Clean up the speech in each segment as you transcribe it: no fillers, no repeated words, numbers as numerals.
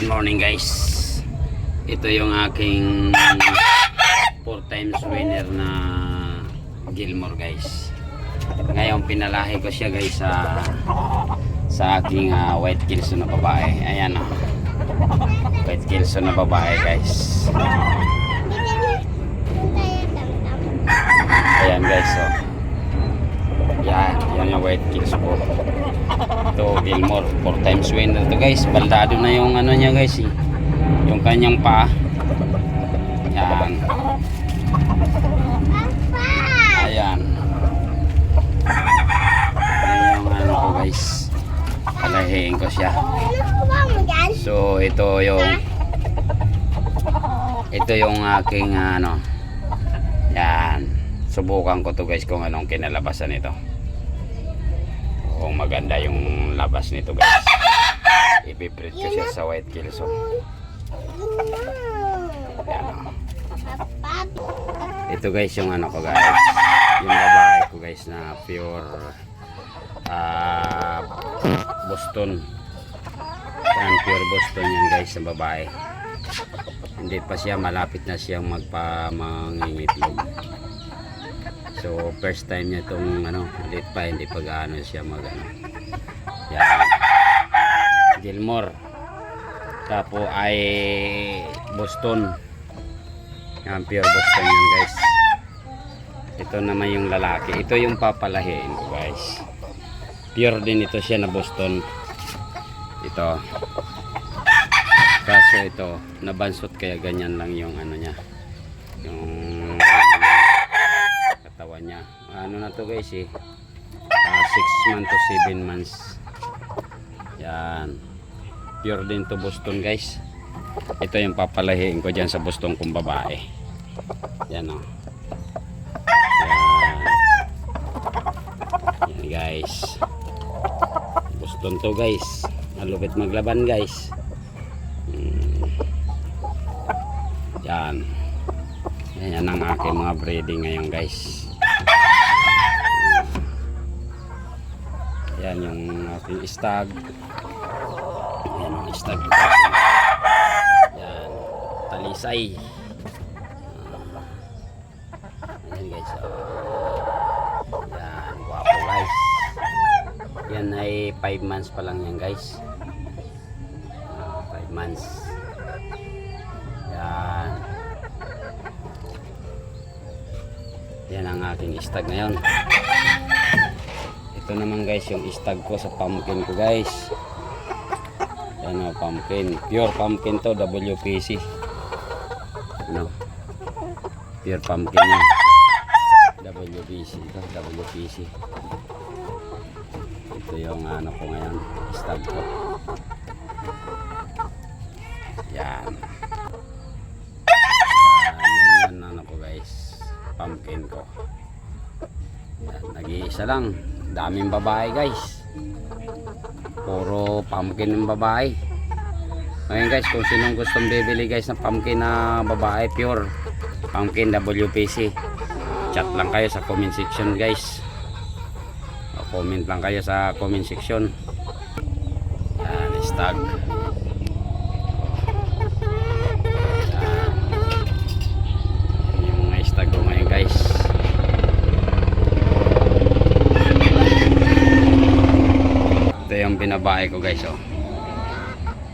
Good morning guys. Ito yung aking 4 times winner na Gilmore guys. Ngayon pinalahi ko siya guys sa aking white Kelso na babae. Ayan o. White Kelso na babae guys. Ayan guys o. Yan yung white Kelso ko. Ito Gilmore 4 times winner to guys. Baldado na yung ano niya guys eh. Yung kanyang paa. Yan. Ayan. Ayan yung ano ko guys. Palahiin ko siya. So ito yung aking ano. Yan. Subukan ko to guys kung anong kinalabasan nito. Kung maganda yung labas nito guys. Ipiprit ko siya sa white Kelso. Ayan. Ito guys yung ano ko guys. Yung babae ko guys na pure Boston. Yan, pure Boston yan guys na babae. Hindi pa siya, malapit na siyang mangingitlog. So first time niya itong ano, ulit pa, hindi pa gaano siya mag ano. Yan. Gilmore. Tapo ay Boston. Yan, pure Boston yan guys. Ito naman yung lalaki. Ito yung papalahiin ko guys. Pure din ito siya na Boston. Ito. Kaso ito, nabansot kaya ganyan lang yung ano niya. Yung katawan niya. Ano na to guys eh. 6 months to 7 months. Yan. Pure din to Boston guys. Ito yung papalahiin ko dyan sa Boston kong babae. Yan o. Yan guys. Boston to guys. Malupit maglaban guys. Yan. Yan ang aking mga breeding ngayon guys. Yan yung aking stag. Yan ang stag. Yan. Talisay. Ayan guys. Yan. Guwapo guys. Yan ay 5 months pa lang yan guys. 5 months. Yan. Yan ang aking stag ngayon. Ito naman guys yung stag ko sa pumpkin ko guys. Yan o, pumpkin. Pure pumpkin to, WPC. Ano? Pure pumpkin yan. WPC ito, WPC. Ito yung ano ko ngayon, stag ko. Yan. Yan ano ko guys, pumpkin ko. Yan, nag-iisa lang. Daming babae guys. Puro pumpkin ng babae. Ngayon guys, kung sinong gustong bibili guys ng pumpkin na babae pure pumpkin WPC, chat lang kayo sa comment section guys. Comment lang kayo sa comment section. Yan, stag. Yan yung mga stag ko ngayon guys. Ito yung binabae ko guys oh.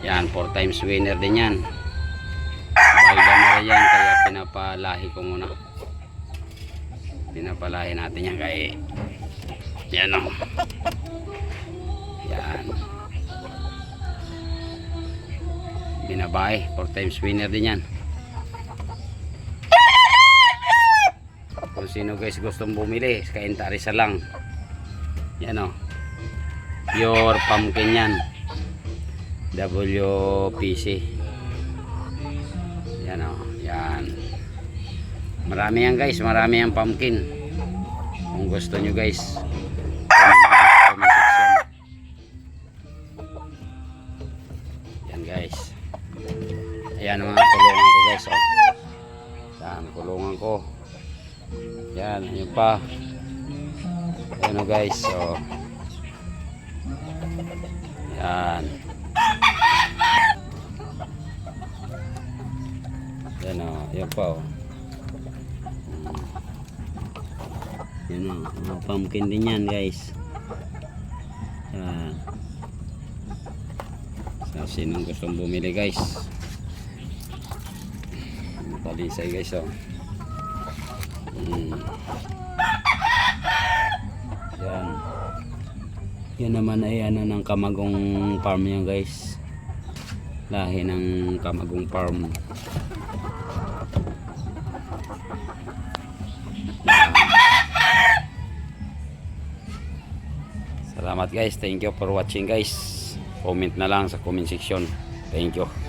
Yan, 4 times winner din yan. Balda na rin yan, kaya pinapalahi ko muna. Pinapalahi natin yan kaya yan o. Yan. Binabae, 4 times winner din yan. Kung sino guys gustong bumili, kainta Rizal lang. Yan o. Pure pumpkin yan. WPC. Yan o. Yan. Marami yan guys, marami yan pumpkin. Kung gusto nyo guys, comment section. Yan guys. Ayan ang mga kulungan ko guys oh. Yan, kulungan ko. Yan, yun pa. Yan o guys oh. Yan. Ayan pa oh. Yan o, mga pumpkin din yan guys. Yan. Sa sinong gustong bumili guys. Palisay guys oh. Yan. Yan naman ay ano ng Kamagong farm yan guys. Lahi ng Kamagong farm. Salamat guys. Thank you for watching guys. Comment na lang sa comment section. Thank you.